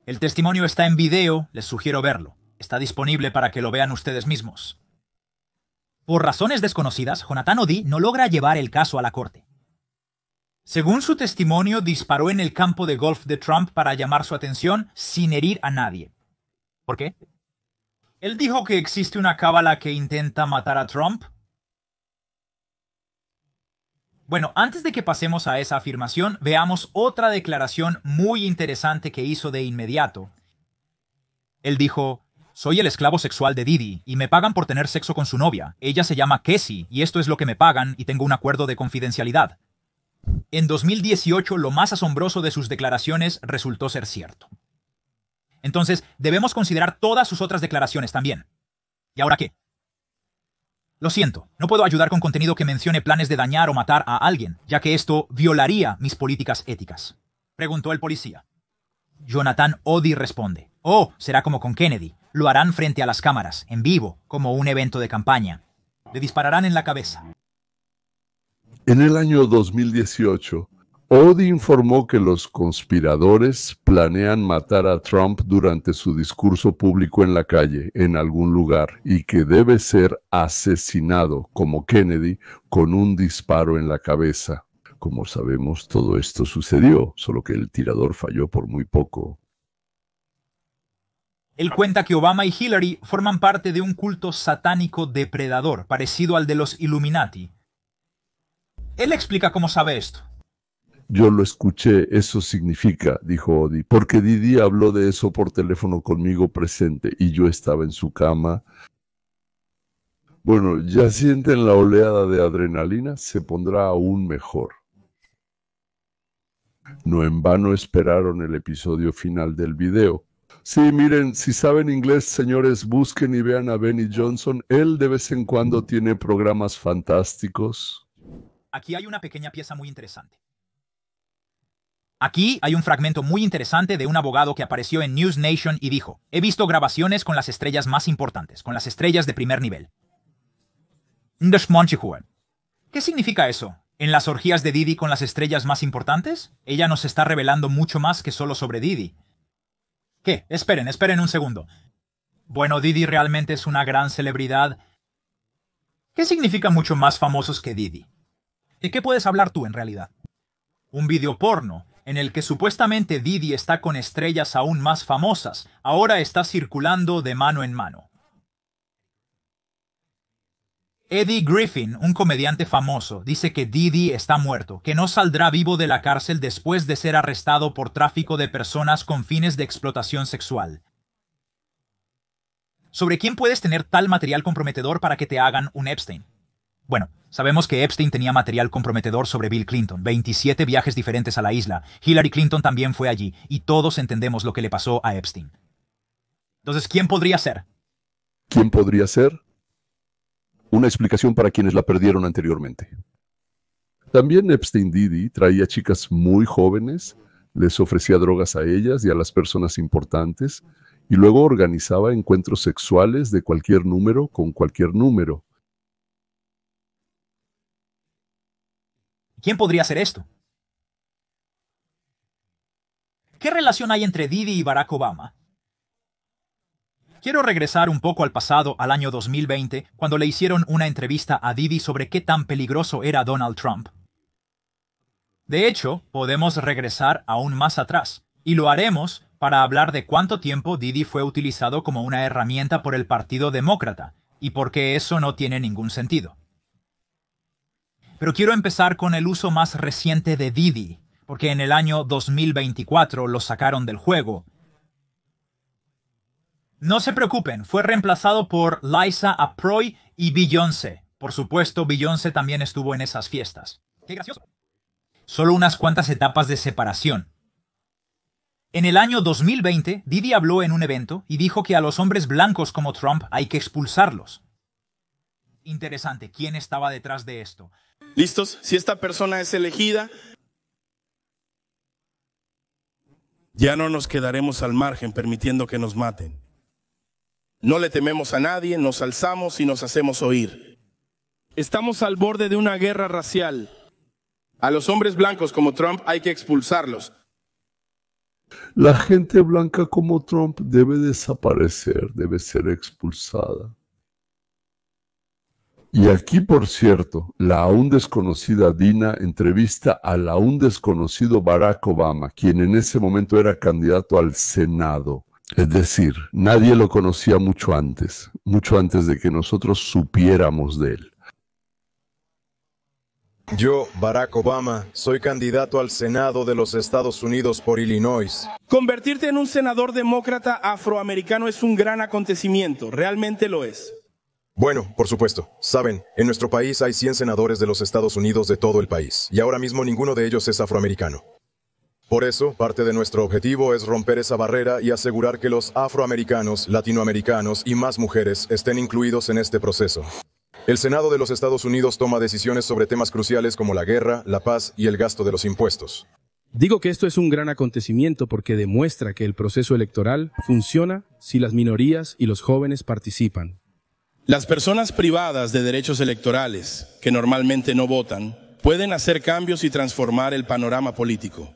El testimonio está en video, les sugiero verlo. Está disponible para que lo vean ustedes mismos. Por razones desconocidas, Jonathan Oddi no logra llevar el caso a la corte. Según su testimonio, disparó en el campo de golf de Trump para llamar su atención sin herir a nadie. ¿Por qué? Él dijo que existe una cábala que intenta matar a Trump. Bueno, antes de que pasemos a esa afirmación, veamos otra declaración muy interesante que hizo de inmediato. Él dijo: soy el esclavo sexual de Didi y me pagan por tener sexo con su novia. Ella se llama Casey y esto es lo que me pagan y tengo un acuerdo de confidencialidad. En 2018, lo más asombroso de sus declaraciones resultó ser cierto. Entonces, debemos considerar todas sus otras declaraciones también. ¿Y ahora qué? Lo siento, no puedo ayudar con contenido que mencione planes de dañar o matar a alguien, ya que esto violaría mis políticas éticas, preguntó el policía. Jonathan Oddi responde: oh, será como con Kennedy. Lo harán frente a las cámaras, en vivo, como un evento de campaña. Le dispararán en la cabeza. En el año 2018, Oddi informó que los conspiradores planean matar a Trump durante su discurso público en la calle, en algún lugar, y que debe ser asesinado, como Kennedy, con un disparo en la cabeza. Como sabemos, todo esto sucedió, solo que el tirador falló por muy poco. Él cuenta que Obama y Hillary forman parte de un culto satánico depredador, parecido al de los Illuminati. Él explica cómo sabe esto. Yo lo escuché, eso significa, dijo Oddi, porque Didi habló de eso por teléfono conmigo presente y yo estaba en su cama. Bueno, ya sienten la oleada de adrenalina, se pondrá aún mejor. No en vano esperaron el episodio final del video. Sí, miren, si saben inglés, señores, busquen y vean a Benny Johnson. Él de vez en cuando tiene programas fantásticos. Aquí hay una pequeña pieza muy interesante. Aquí hay un fragmento muy interesante de un abogado que apareció en News Nation y dijo: he visto grabaciones con las estrellas más importantes, con las estrellas de primer nivel. ¿Qué significa eso? ¿En las orgías de Didi con las estrellas más importantes? Ella nos está revelando mucho más que solo sobre Didi. ¿Qué? Esperen un segundo. Bueno, Didi realmente es una gran celebridad. ¿Qué significa mucho más famosos que Didi? ¿De qué puedes hablar tú en realidad? Un video porno en el que supuestamente Didi está con estrellas aún más famosas, ahora está circulando de mano en mano. Eddie Griffin, un comediante famoso, dice que Didi está muerto, que no saldrá vivo de la cárcel después de ser arrestado por tráfico de personas con fines de explotación sexual. ¿Sobre quién puedes tener tal material comprometedor para que te hagan un Epstein? Bueno, sabemos que Epstein tenía material comprometedor sobre Bill Clinton, 27 viajes diferentes a la isla. Hillary Clinton también fue allí, y todos entendemos lo que le pasó a Epstein. Entonces, ¿quién podría ser? ¿Quién podría ser? Una explicación para quienes la perdieron anteriormente. También Epstein Didi traía chicas muy jóvenes, les ofrecía drogas a ellas y a las personas importantes, y luego organizaba encuentros sexuales de cualquier número con cualquier número. ¿Quién podría hacer esto? ¿Qué relación hay entre Didi y Barack Obama? Quiero regresar un poco al pasado, al año 2020, cuando le hicieron una entrevista a Didi sobre qué tan peligroso era Donald Trump. De hecho, podemos regresar aún más atrás, y lo haremos para hablar de cuánto tiempo Didi fue utilizado como una herramienta por el Partido Demócrata, y por qué eso no tiene ningún sentido. Pero quiero empezar con el uso más reciente de Didi, porque en el año 2024 lo sacaron del juego. No se preocupen, fue reemplazado por Liza Aproy y Beyoncé. Por supuesto, Beyoncé también estuvo en esas fiestas. ¡Qué gracioso! Solo unas cuantas etapas de separación. En el año 2020, Diddy habló en un evento y dijo que a los hombres blancos como Trump hay que expulsarlos. Interesante, ¿quién estaba detrás de esto? ¿Listos? Si esta persona es elegida, ya no nos quedaremos al margen permitiendo que nos maten. No le tememos a nadie, nos alzamos y nos hacemos oír. Estamos al borde de una guerra racial. A los hombres blancos como Trump hay que expulsarlos. La gente blanca como Trump debe desaparecer, debe ser expulsada. Y aquí, por cierto, la aún desconocida Dina entrevista al aún desconocido Barack Obama, quien en ese momento era candidato al Senado. Es decir, nadie lo conocía mucho antes de que nosotros supiéramos de él. Yo, Barack Obama, soy candidato al Senado de los Estados Unidos por Illinois. Convertirte en un senador demócrata afroamericano es un gran acontecimiento, realmente lo es. Bueno, por supuesto. Saben, en nuestro país hay 100 senadores de los Estados Unidos de todo el país, y ahora mismo ninguno de ellos es afroamericano. Por eso, parte de nuestro objetivo es romper esa barrera y asegurar que los afroamericanos, latinoamericanos y más mujeres estén incluidos en este proceso. El Senado de los Estados Unidos toma decisiones sobre temas cruciales como la guerra, la paz y el gasto de los impuestos. Digo que esto es un gran acontecimiento porque demuestra que el proceso electoral funciona si las minorías y los jóvenes participan. Las personas privadas de derechos electorales, que normalmente no votan, pueden hacer cambios y transformar el panorama político.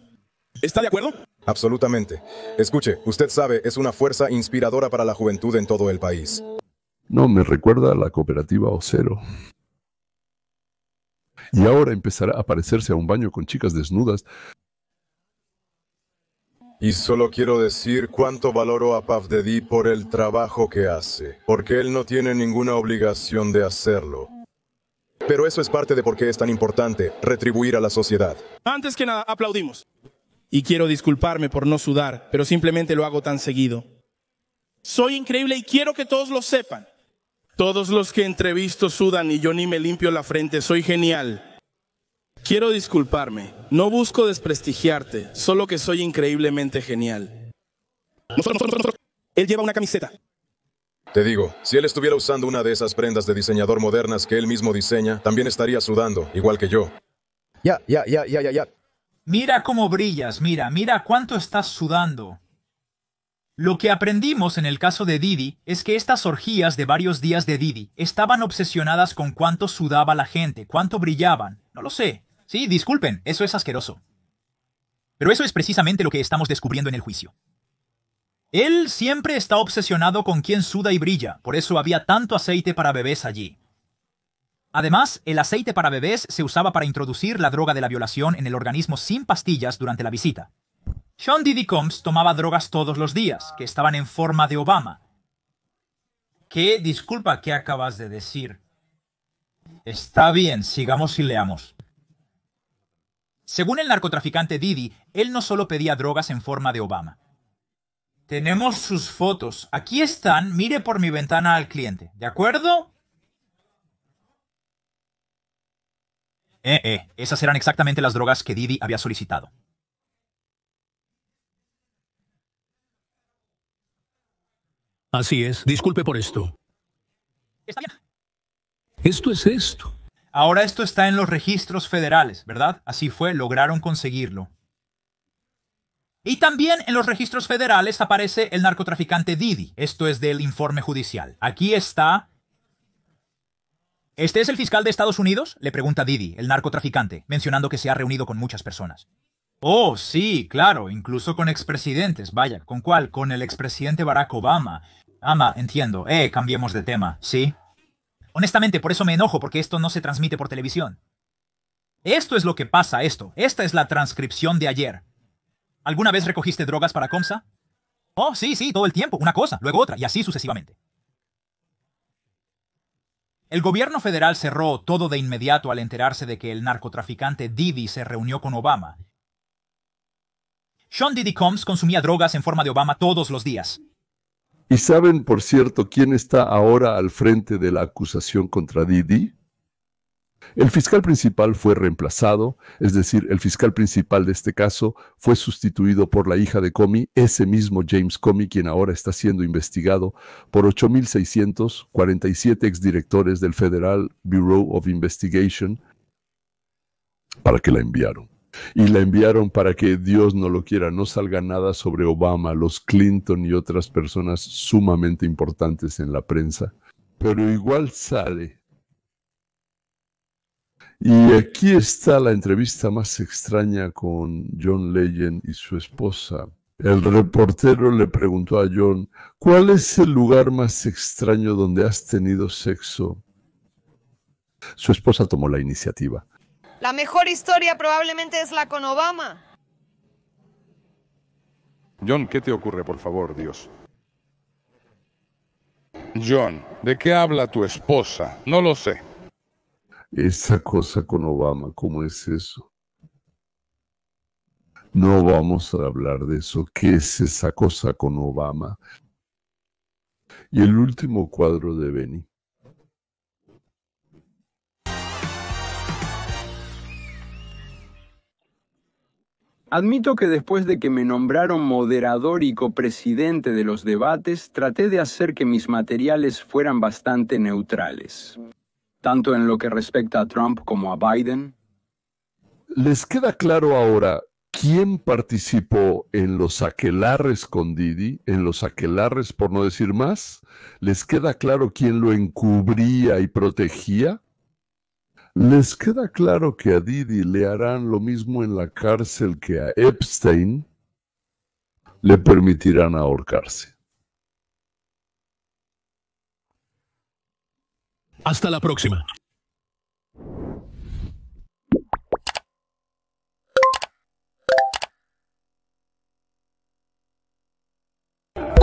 ¿Está de acuerdo? Absolutamente. Escuche, usted sabe, es una fuerza inspiradora para la juventud en todo el país. No, me recuerda a la cooperativa Ocero. Y ahora empezará a parecerse a un baño con chicas desnudas. Y solo quiero decir cuánto valoro a Puff Daddy por el trabajo que hace, porque él no tiene ninguna obligación de hacerlo. Pero eso es parte de por qué es tan importante, retribuir a la sociedad. Antes que nada, aplaudimos. Y quiero disculparme por no sudar, pero simplemente lo hago tan seguido. Soy increíble y quiero que todos lo sepan. Todos los que entrevisto sudan y yo ni me limpio la frente, soy genial. Quiero disculparme, no busco desprestigiarte, solo que soy increíblemente genial. Él lleva una camiseta. Te digo, si él estuviera usando una de esas prendas de diseñador modernas que él mismo diseña, también estaría sudando, igual que yo. Ya. Mira cómo brillas, mira cuánto estás sudando. Lo que aprendimos en el caso de Diddy es que estas orgías de varios días de Diddy estaban obsesionadas con cuánto sudaba la gente, cuánto brillaban. No lo sé. Sí, disculpen, eso es asqueroso. Pero eso es precisamente lo que estamos descubriendo en el juicio. Él siempre está obsesionado con quién suda y brilla, por eso había tanto aceite para bebés allí. Además, el aceite para bebés se usaba para introducir la droga de la violación en el organismo sin pastillas durante la visita. Sean Diddy Combs tomaba drogas todos los días, que estaban en forma de Obama. Disculpa, ¿qué acabas de decir? Está bien, sigamos y leamos. Según el narcotraficante Diddy, él no solo pedía drogas en forma de Obama. Tenemos sus fotos. Aquí están, mire por mi ventana al cliente. ¿De acuerdo? Esas eran exactamente las drogas que Diddy había solicitado. Así es, disculpe por esto. Está bien. Esto es esto. Ahora esto está en los registros federales, ¿verdad? Así fue, lograron conseguirlo. Y también en los registros federales aparece el narcotraficante Diddy. Esto es del informe judicial. Aquí está. ¿Este es el fiscal de Estados Unidos?, le pregunta Diddy, el narcotraficante, mencionando que se ha reunido con muchas personas. Oh, sí, claro, incluso con expresidentes. Vaya, ¿con cuál? Con el expresidente Barack Obama. Entiendo. Cambiemos de tema, ¿sí? Honestamente, por eso me enojo, porque esto no se transmite por televisión. Esto es lo que pasa, esto. Esta es la transcripción de ayer. ¿Alguna vez recogiste drogas para Comsa? Oh, sí, todo el tiempo. Una cosa, luego otra, y así sucesivamente. El gobierno federal cerró todo de inmediato al enterarse de que el narcotraficante Diddy se reunió con Obama. Sean Diddy Combs consumía drogas en forma de Obama todos los días. ¿Y saben, por cierto, quién está ahora al frente de la acusación contra Diddy? El fiscal principal fue reemplazado, es decir, el fiscal principal de este caso fue sustituido por la hija de Comey, ese mismo James Comey, quien ahora está siendo investigado por 8,647 exdirectores del Federal Bureau of Investigation para que la enviaron. Y la enviaron para que, Dios no lo quiera, no salga nada sobre Obama, los Clinton y otras personas sumamente importantes en la prensa. Pero igual sale. Y aquí está la entrevista más extraña con John Legend y su esposa. El reportero le preguntó a John, ¿cuál es el lugar más extraño donde has tenido sexo? Su esposa tomó la iniciativa. La mejor historia probablemente es la con Obama. John, ¿qué te ocurre, por favor, Dios? John, ¿de qué habla tu esposa? No lo sé. Esa cosa con Obama, ¿cómo es eso? No vamos a hablar de eso. ¿Qué es esa cosa con Obama? Y el último cuadro de Benny. Admito que después de que me nombraron moderador y copresidente de los debates, traté de hacer que mis materiales fueran bastante neutrales, tanto en lo que respecta a Trump como a Biden. ¿Les queda claro ahora quién participó en los aquelarres con Didi? En los aquelarres, por no decir más. ¿Les queda claro quién lo encubría y protegía? ¿Les queda claro que a Didi le harán lo mismo en la cárcel que a Epstein? Le permitirán ahorcarse. Hasta la próxima.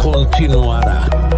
Continuará.